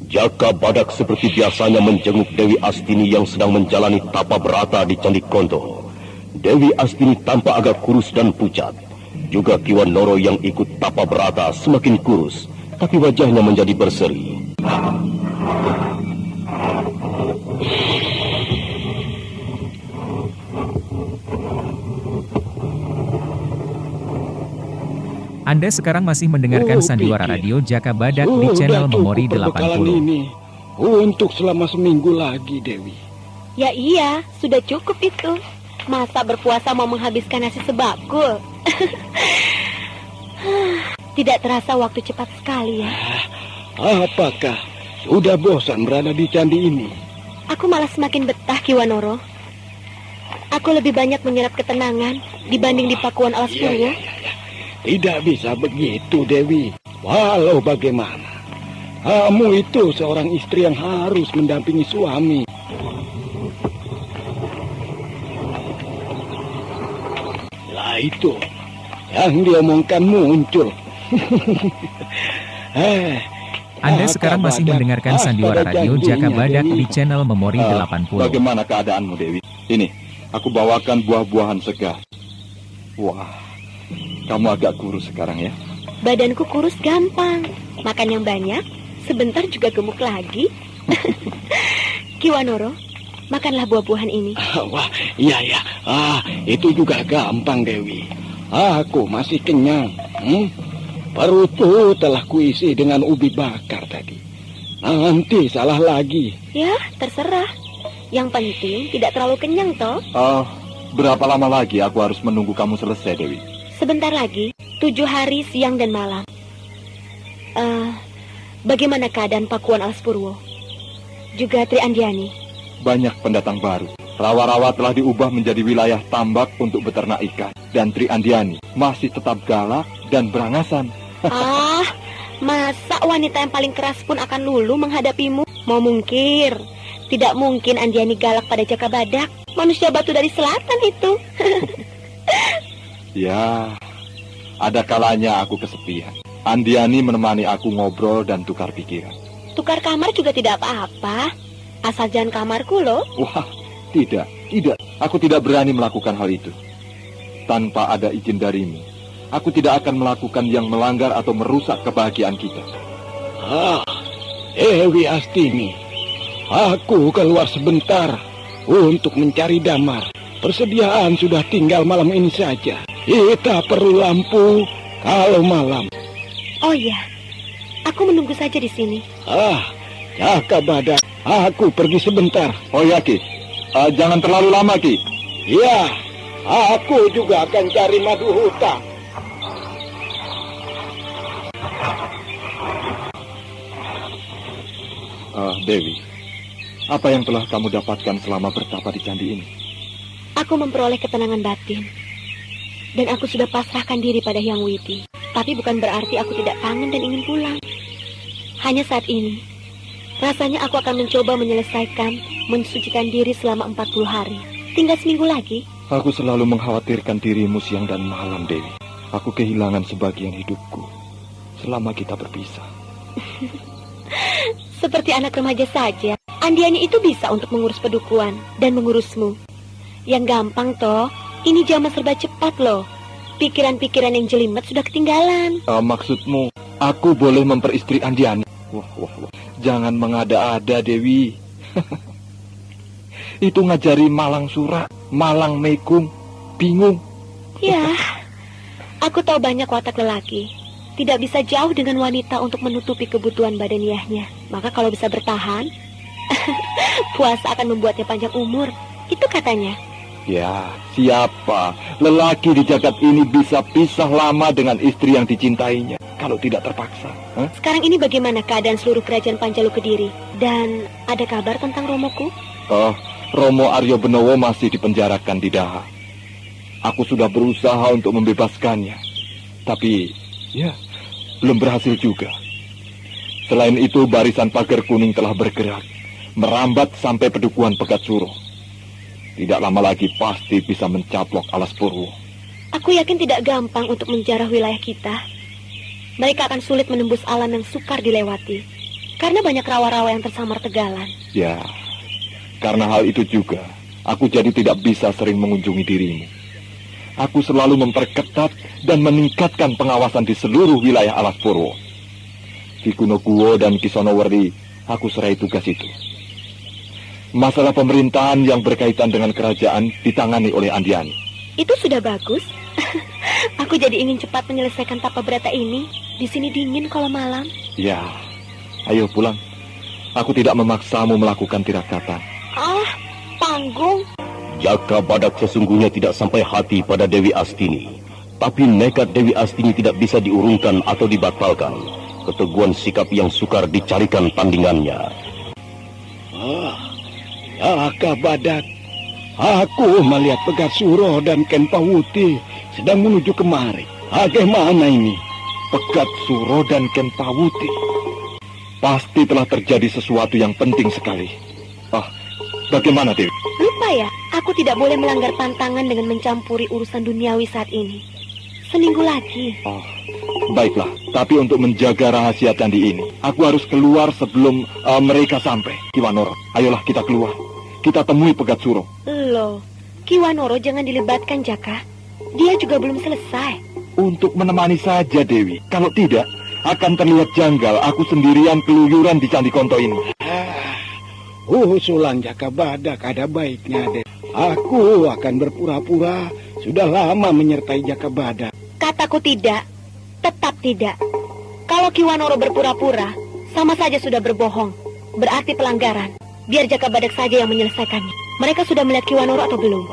Jaka Badak seperti biasanya menjenguk Dewi Astini yang sedang menjalani tapa berata di Candi Konto. Dewi Astini tampak agak kurus dan pucat. Juga Ki Wanoro yang ikut tapa berata semakin kurus, tapi wajahnya menjadi berseri. Anda sekarang masih mendengarkan Sandiwara Radio Jaka Badak di channel Memori 80. Ini untuk selama seminggu lagi, Dewi. Ya iya, sudah cukup itu. Masa berpuasa mau menghabiskan nasi sebakul? Tidak terasa waktu cepat sekali ya. Apakah sudah bosan berada di candi ini? Aku malah semakin betah, Ki Wanoro. Aku lebih banyak menyerap ketenangan dibanding di Pakuan Alas Purwo. Tidak bisa begitu, Dewi. Walau bagaimana, kamu itu seorang istri yang harus mendampingi suami. Lah itu, yang diomongkan muncul. Anda sekarang masih mendengarkan Sandiwara Radio Jaka Badak di channel Memori 80. Bagaimana keadaanmu, Dewi? Ini, aku bawakan buah-buahan segar. Wah, kamu agak kurus sekarang ya? Badanku kurus gampang. Makan yang banyak, sebentar juga gemuk lagi. Ki Wanoro, makanlah buah-buahan ini. Wah, iya ya. Itu juga gampang, Dewi. Aku masih kenyang. Perutku telah kuisi dengan ubi bakar tadi. Nanti salah lagi. Ya, terserah. Yang penting tidak terlalu kenyang, toh. Berapa lama lagi aku harus menunggu kamu selesai, Dewi? Sebentar lagi, 7 hari siang dan malam. Bagaimana keadaan Pakuan Alas Purwo? Juga Tri Andiani? Banyak pendatang baru. Rawa-rawa telah diubah menjadi wilayah tambak untuk beternak ikan. Dan Tri Andiani masih tetap galak dan berangasan. Masa wanita yang paling keras pun akan luluh menghadapimu? Mau mungkir. Tidak mungkin Andiani galak pada Jaka Badak. Manusia batu dari selatan itu. Ya, ada kalanya aku kesepian. Andiani menemani aku ngobrol dan tukar pikiran. Tukar kamar juga tidak apa-apa. Asal jangan kamarku loh. Wah, tidak. Aku tidak berani melakukan hal itu. Tanpa ada izin darimu, aku tidak akan melakukan yang melanggar atau merusak kebahagiaan kita. Dewi Astini, aku keluar sebentar untuk mencari damar. Persediaan sudah tinggal malam ini saja. Kita perlu lampu kalau malam. Oh iya, aku menunggu saja di sini. Jaka Badak, aku pergi sebentar. Oh ya, Ki. Jangan terlalu lama, Ki. Ya, aku juga akan cari madu hutan. Dewi, apa yang telah kamu dapatkan selama bertapa di candi ini? Aku memperoleh ketenangan batin. Dan aku sudah pasrahkan diri pada Hyang Widi. Tapi bukan berarti aku tidak kangen dan ingin pulang. Hanya saat ini, rasanya aku akan mencoba menyelesaikan, mensucikan diri selama 40 hari. Tinggal seminggu lagi. Aku selalu mengkhawatirkan dirimu siang dan malam, Dewi. Aku kehilangan sebagian hidupku selama kita berpisah. Seperti anak remaja saja. Andiani itu bisa untuk mengurus pedukuhan dan mengurusmu. Yang gampang toh, ini zaman serba cepat loh. Pikiran-pikiran yang jelimet sudah ketinggalan. Maksudmu, aku boleh memperistri Andiani? Wah. Jangan mengada-ada, Dewi. Itu ngajari Malang Sura, Malang Megung, bingung. Ya, aku tahu banyak watak lelaki. Tidak bisa jauh dengan wanita untuk menutupi kebutuhan badaniahnya. Maka kalau bisa bertahan, puasa akan membuatnya panjang umur. Itu katanya. Ya, siapa lelaki di jagat ini bisa pisah lama dengan istri yang dicintainya kalau tidak terpaksa? Sekarang ini bagaimana keadaan seluruh kerajaan Panjalu Kediri? Dan ada kabar tentang Romoku? Romo Aryo Benowo masih dipenjarakan di Daha. Aku sudah berusaha untuk membebaskannya. Tapi, ya, belum berhasil juga. Selain itu, barisan pagar kuning telah bergerak, merambat sampai pedukuhan Pegat Suro. Tidak lama lagi pasti bisa mencaplok Alas Purwo. Aku yakin tidak gampang untuk menjarah wilayah kita. Mereka akan sulit menembus alam yang sukar dilewati. Karena banyak rawa-rawa yang tersamar tegalan. Ya, karena hal itu juga, aku jadi tidak bisa sering mengunjungi dirimu. Aku selalu memperketat dan meningkatkan pengawasan di seluruh wilayah Alas Purwo. Ki Kunokuwo dan Ki Sonowerdi, aku serai tugas itu. Masalah pemerintahan yang berkaitan dengan kerajaan ditangani oleh Andiani. Itu sudah bagus. Aku jadi ingin cepat menyelesaikan tapa berata ini. Di sini dingin kalau malam. Ya, ayo pulang. Aku tidak memaksamu melakukan tirakatan. Tanggung. Jaka Badak sesungguhnya tidak sampai hati pada Dewi Astini. Tapi nekat Dewi Astini tidak bisa diurungkan atau dibatalkan. Keteguhan sikap yang sukar dicarikan tandingannya. Jaka Badak, aku melihat Pegat Suro dan Ken Pawuti sedang menuju kemari. Bagaimana ini? Pegat Suro dan Ken Pawuti. Pasti telah terjadi sesuatu yang penting sekali. Bagaimana, Dewi? Lupa ya, aku tidak boleh melanggar pantangan dengan mencampuri urusan duniawi saat ini. Seminggu lagi. Oh, baiklah. Tapi untuk menjaga rahasia candi ini, aku harus keluar sebelum mereka sampai. Kiwanoro, ayolah kita keluar. Kita temui Pegat Suro. Loh, Kiwanoro jangan dilibatkan, Jaka. Dia juga belum selesai. Untuk menemani saja, Dewi. Kalau tidak, akan terlihat janggal aku sendirian keluyuran di Candi Konto ini. Usulan Jaka Badak ada baiknya, Dek. Aku akan berpura-pura sudah lama menyertai Jaka Badak. Kataku tidak, tetap tidak. Kalau Kiwanoro berpura-pura, sama saja sudah berbohong. Berarti pelanggaran. Biar Jaka Badak saja yang menyelesaikannya. Mereka sudah melihat Kiwanoro atau belum?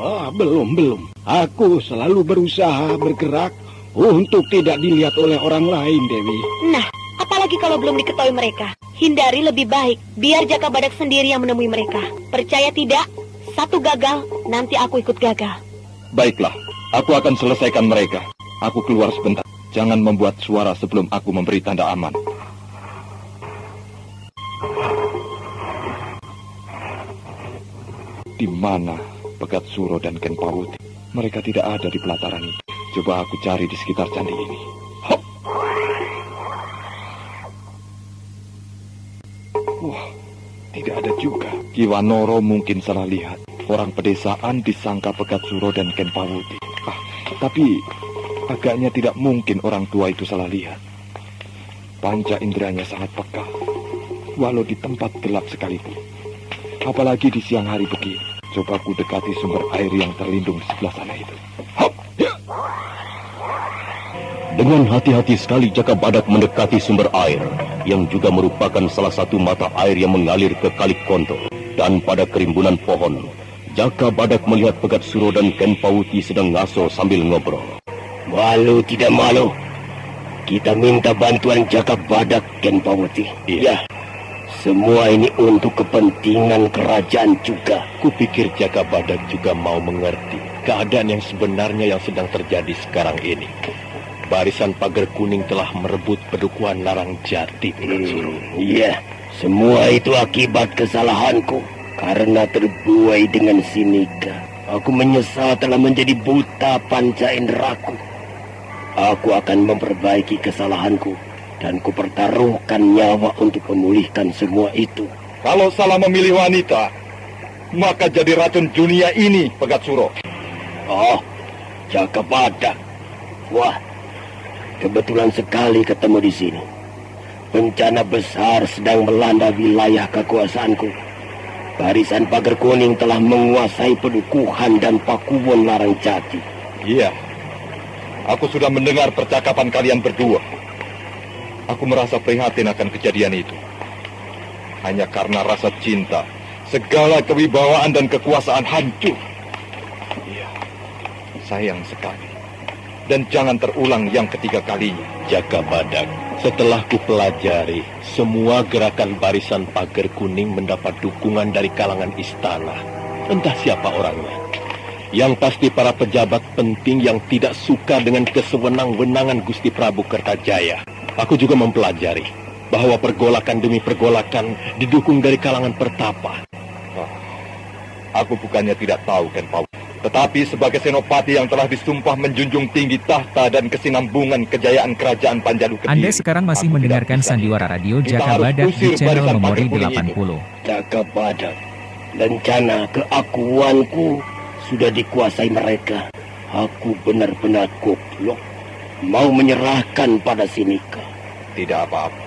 Belum. Aku selalu berusaha bergerak untuk tidak dilihat oleh orang lain, Dewi. Nah, apalagi kalau belum diketahui mereka. Hindari lebih baik, biar Jaka Badak sendiri yang menemui mereka. Percaya tidak? Satu gagal, nanti aku ikut gagal. Baiklah, aku akan selesaikan mereka. Aku keluar sebentar. Jangan membuat suara sebelum aku memberi tanda aman. Di mana Pegat Suro dan Ken Pawuti? Mereka tidak ada di pelataran itu. Coba aku cari di sekitar candi ini. Hop. Wah, tidak ada juga. Kiwanoro mungkin salah lihat. Orang pedesaan disangka Pegat Suro dan Ken Pawuti. Tapi agaknya tidak mungkin orang tua itu salah lihat. Panca inderanya sangat peka, walau di tempat gelap sekalipun. Apalagi di siang hari begini. Coba ku dekati sumber air yang terlindung di sebelah sana itu. Hop. Dengan hati-hati sekali Jaka Badak mendekati sumber air, yang juga merupakan salah satu mata air yang mengalir ke Kali Konto. Dan pada kerimbunan pohon, Jaka Badak melihat Pegat Suro dan Ken Pawuti sedang ngaso sambil ngobrol. Malu tidak malu? Kita minta bantuan Jaka Badak, Ken Pawuti. Iya. Semua ini untuk kepentingan kerajaan juga. Kupikir Jaka Badak juga mau mengerti keadaan yang sebenarnya yang sedang terjadi sekarang ini. Barisan Pagar Kuning telah merebut Pedukuhan Larang Jati, Pegat Suro. Iya, semua itu akibat kesalahanku. Karena terbuai dengan sinika, aku menyesal telah menjadi buta panca inderaku. Aku akan memperbaiki kesalahanku. Dan kupertaruhkan nyawa untuk memulihkan semua itu. Kalau salah memilih wanita, maka jadi racun dunia ini, Pegat Suro. Oh, Jaka Badak. Wah, kebetulan sekali ketemu di sini. Bencana besar sedang melanda wilayah kekuasaanku. Barisan Pagar Kuning telah menguasai Pedukuhan dan Pakuwon Larang Jati. Iya, aku sudah mendengar percakapan kalian berdua. Aku merasa prihatin akan kejadian itu. Hanya karena rasa cinta, segala kewibawaan dan kekuasaan hancur. Iya, sayang sekali. Dan jangan terulang yang ketiga kalinya. Jaka Badak, setelah kupelajari, semua gerakan Barisan Pagar Kuning mendapat dukungan dari kalangan istana. Entah siapa orangnya. Yang pasti para pejabat penting yang tidak suka dengan kesewenang-wenangan Gusti Prabu Kertajaya. Aku juga mempelajari bahwa pergolakan demi pergolakan didukung dari kalangan pertapa. Aku bukannya tidak tahu, Ken Pawuti. Tetapi sebagai senopati yang telah disumpah menjunjung tinggi tahta dan kesinambungan kejayaan kerajaan Panjalu Kediri. Anda sekarang masih mendengarkan Sandiwara Radio Jaka Badak di channel Memori 80. Jaka Badak, rencana keakuanku sudah dikuasai mereka. Aku benar-benar goblok. Mau menyerahkan pada sinika. Tidak apa-apa.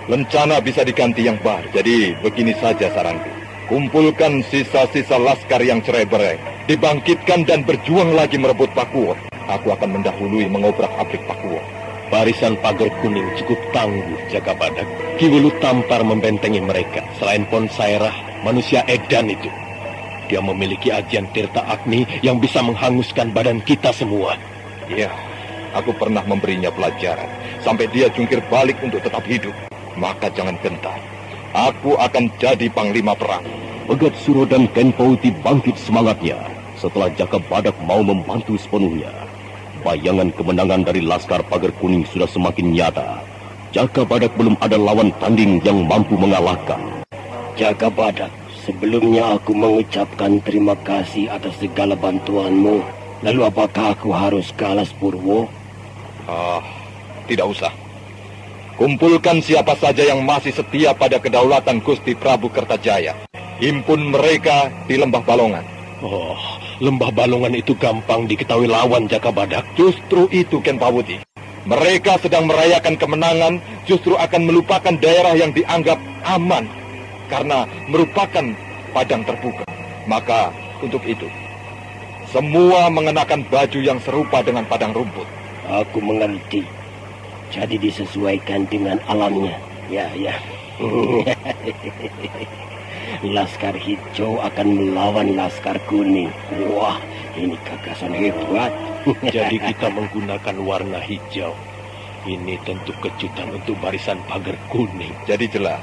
Lencana bisa diganti yang baru. Jadi begini saja saranku. Kumpulkan sisa-sisa laskar yang cerai-berai. Dibangkitkan dan berjuang lagi merebut Pakuwon. Aku akan mendahului mengobrak-abrik Pakuwon. Barisan Pagar Kuning cukup tangguh, Jaka Badak. Ki Wulu Tampar membentengi mereka. Selain Ponsairah, manusia edan itu. Dia memiliki ajian Tirta Agni yang bisa menghanguskan badan kita semua. Iya. Aku pernah memberinya pelajaran. Sampai dia jungkir balik untuk tetap hidup. Maka jangan gentar. Aku akan jadi panglima perang. Pegat Suro dan Ken Pawuti bangkit semangatnya setelah Jaka Badak mau membantu sepenuhnya. Bayangan kemenangan dari Laskar Pagar Kuning sudah semakin nyata. Jaka Badak belum ada lawan tanding yang mampu mengalahkan. Jaka Badak, sebelumnya aku mengucapkan terima kasih atas segala bantuanmu. Lalu apakah aku harus ke Alas Purwo? Tidak usah. Kumpulkan siapa saja yang masih setia pada kedaulatan Gusti Prabu Kertajaya. Himpun mereka di Lembah Balongan. Lembah Balongan itu gampang diketahui lawan Jaka Badak. Justru itu, Ken Pawuti. Mereka sedang merayakan kemenangan, justru akan melupakan daerah yang dianggap aman karena merupakan padang terbuka. Maka untuk itu, semua mengenakan baju yang serupa dengan padang rumput. Aku mengerti. Jadi disesuaikan dengan alamnya. Ya. Laskar Hijau akan melawan Laskar Kuning. Wah, ini gagasan hebat. Jadi kita menggunakan warna hijau. Ini tentu kejutan untuk barisan pagar kuning. Jadi jelas,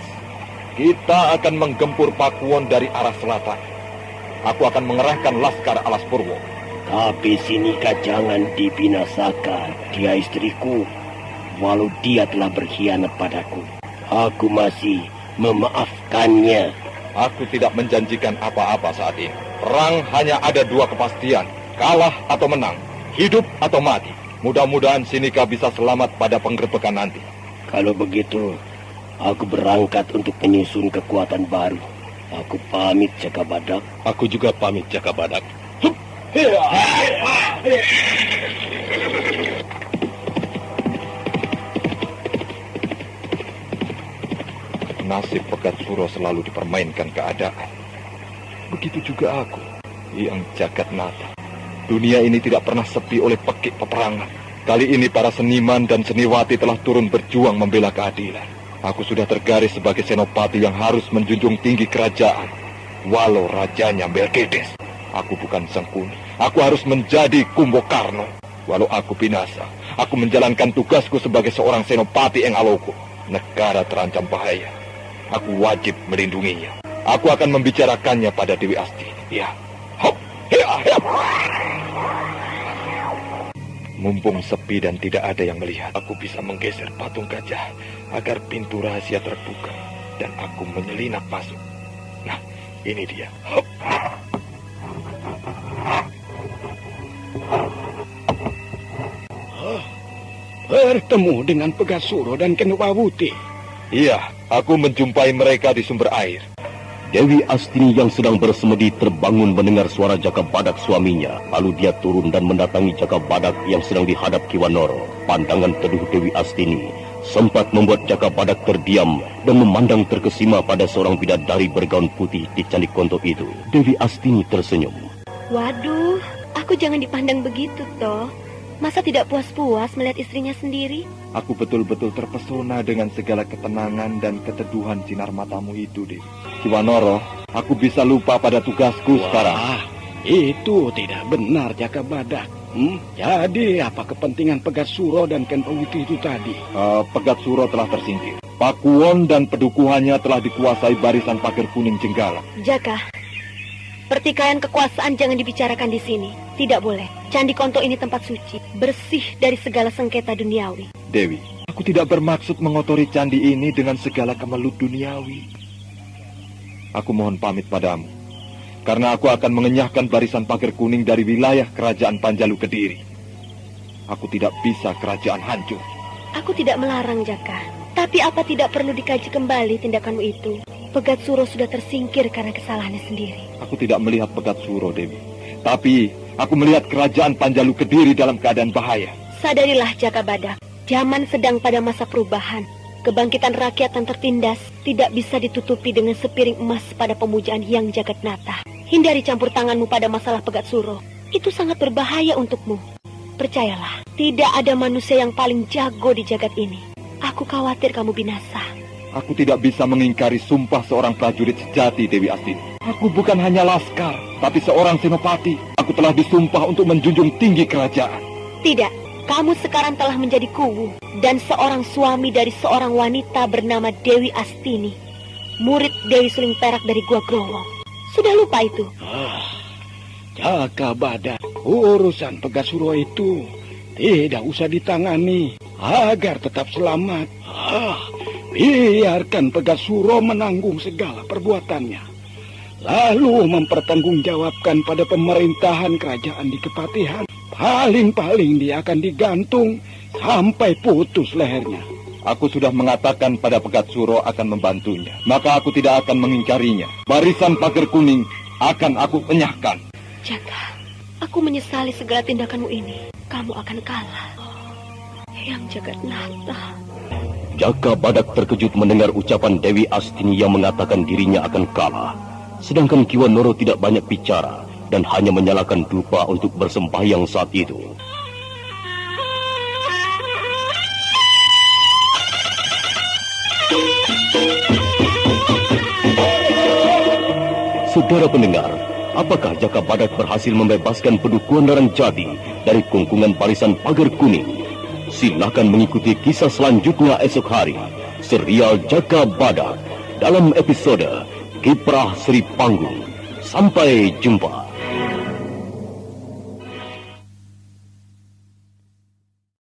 kita akan menggempur Pakuwon dari arah selatan. Aku akan mengerahkan Laskar Alas Purwo. Tapi Sinika jangan dibinasakan. Dia istriku. Walau dia telah berkhianat padaku, aku masih memaafkannya. Aku tidak menjanjikan apa-apa saat ini. Perang hanya ada dua kepastian. Kalah atau menang. Hidup atau mati. Mudah-mudahan Sinika bisa selamat pada penggerbekan nanti. Kalau begitu, aku berangkat untuk menyusun kekuatan baru. Aku pamit, Jaka Badak. Aku juga pamit, Jaka Badak. Nasib Pegat Suro selalu dipermainkan keadaan. Begitu juga aku, Hyang Jagatnata. Dunia ini tidak pernah sepi oleh pekik peperangan. Kali ini para seniman dan seniwati telah turun berjuang membela keadilan. Aku sudah tergaris sebagai senopati yang harus menjunjung tinggi kerajaan. Walau rajanya Melkiades, aku bukan Sangkuni. Aku harus menjadi Kumbokarno. Walau aku binasa, aku menjalankan tugasku sebagai seorang senopati Eng Aloko. Negara terancam bahaya. Aku wajib melindunginya. Aku akan membicarakannya pada Dewi Astini. Ya. Mumpung sepi dan tidak ada yang melihat, aku bisa menggeser patung gajah agar pintu rahasia terbuka dan aku menyelinap masuk. Nah, ini dia. Bertemu dengan Pegat Suro dan Ken Pawuti. Iya, aku menjumpai mereka di sumber air. Dewi Astini yang sedang bersemedi terbangun mendengar suara Jaka Badak suaminya. Lalu dia turun dan mendatangi Jaka Badak yang sedang dihadap Ki Wanoro. Pandangan teduh Dewi Astini sempat membuat Jaka Badak terdiam dan memandang terkesima pada seorang bidadari bergaun putih di Candi Konto itu. Dewi Astini tersenyum. Waduh, aku jangan dipandang begitu toh. Masa tidak puas-puas melihat istrinya sendiri? Aku betul-betul terpesona dengan segala ketenangan dan keteduhan sinar matamu itu, Dewi. Ki Wanoro, aku bisa lupa pada tugasku sekarang. Itu tidak benar, Jaka Badak. Jadi apa kepentingan Pegat Suro dan Ken Pawuti itu tadi? Pegat Suro telah tersingkir. Pakuwon dan pedukuhannya telah dikuasai barisan pagar kuning Jenggala. Jaka, pertikaian kekuasaan jangan dibicarakan di sini. Tidak boleh. Candi Konto ini tempat suci, bersih dari segala sengketa duniawi. Dewi, aku tidak bermaksud mengotori candi ini dengan segala kemelut duniawi. Aku mohon pamit padamu, karena aku akan mengenyahkan barisan pagar kuning dari wilayah kerajaan Panjalu Kediri. Aku tidak bisa kerajaan hancur. Aku tidak melarang, Jaka. Tapi apa tidak perlu dikaji kembali tindakanmu itu? Pegat Suro sudah tersingkir karena kesalahannya sendiri. Aku tidak melihat Pegat Suro, Dewi. Tapi aku melihat kerajaan Panjalu Kediri dalam keadaan bahaya. Sadarilah, Jaka Badak. Zaman sedang pada masa perubahan. Kebangkitan rakyat yang tertindas tidak bisa ditutupi dengan sepiring emas pada pemujaan Hyang Jagatnata. Hindari campur tanganmu pada masalah Pegat Suro. Itu sangat berbahaya untukmu. Percayalah, tidak ada manusia yang paling jago di jagat ini. Aku khawatir kamu binasa. Aku tidak bisa mengingkari sumpah seorang prajurit sejati, Dewi Astini. Aku bukan hanya laskar, tapi seorang senopati. Aku telah disumpah untuk menjunjung tinggi kerajaan. Tidak, kamu sekarang telah menjadi kuwu dan seorang suami dari seorang wanita bernama Dewi Astini, murid Dewi Suling Perak dari Gua Growong. Sudah lupa itu? Jaka Badak, urusan Pegat Suro itu tidak usah ditangani agar tetap selamat. Biarkan Pegat Suro menanggung segala perbuatannya. lalu mempertanggungjawabkan pada pemerintahan kerajaan di Kepatihan, paling-paling dia akan digantung sampai putus lehernya. Aku sudah mengatakan pada Pegat Suro akan membantunya, maka aku tidak akan mengingkarinya. Barisan pagar kuning akan aku enyahkan. Jaka, aku menyesali segala tindakanmu ini. Kamu akan kalah. Yang Jagatnata. Jaka Badak terkejut mendengar ucapan Dewi Astini yang mengatakan dirinya akan kalah. Sedangkan Ki Wanoro tidak banyak bicara dan hanya menyalakan dupa untuk bersembahyang saat itu. Saudara pendengar, apakah Jaka Badak berhasil membebaskan Pedukuhan Naranjati dari kungkungan barisan pagar kuning? Silakan mengikuti kisah selanjutnya esok hari. Serial Jaka Badak dalam episode Kiprah Sri Panggung. Sampai jumpa.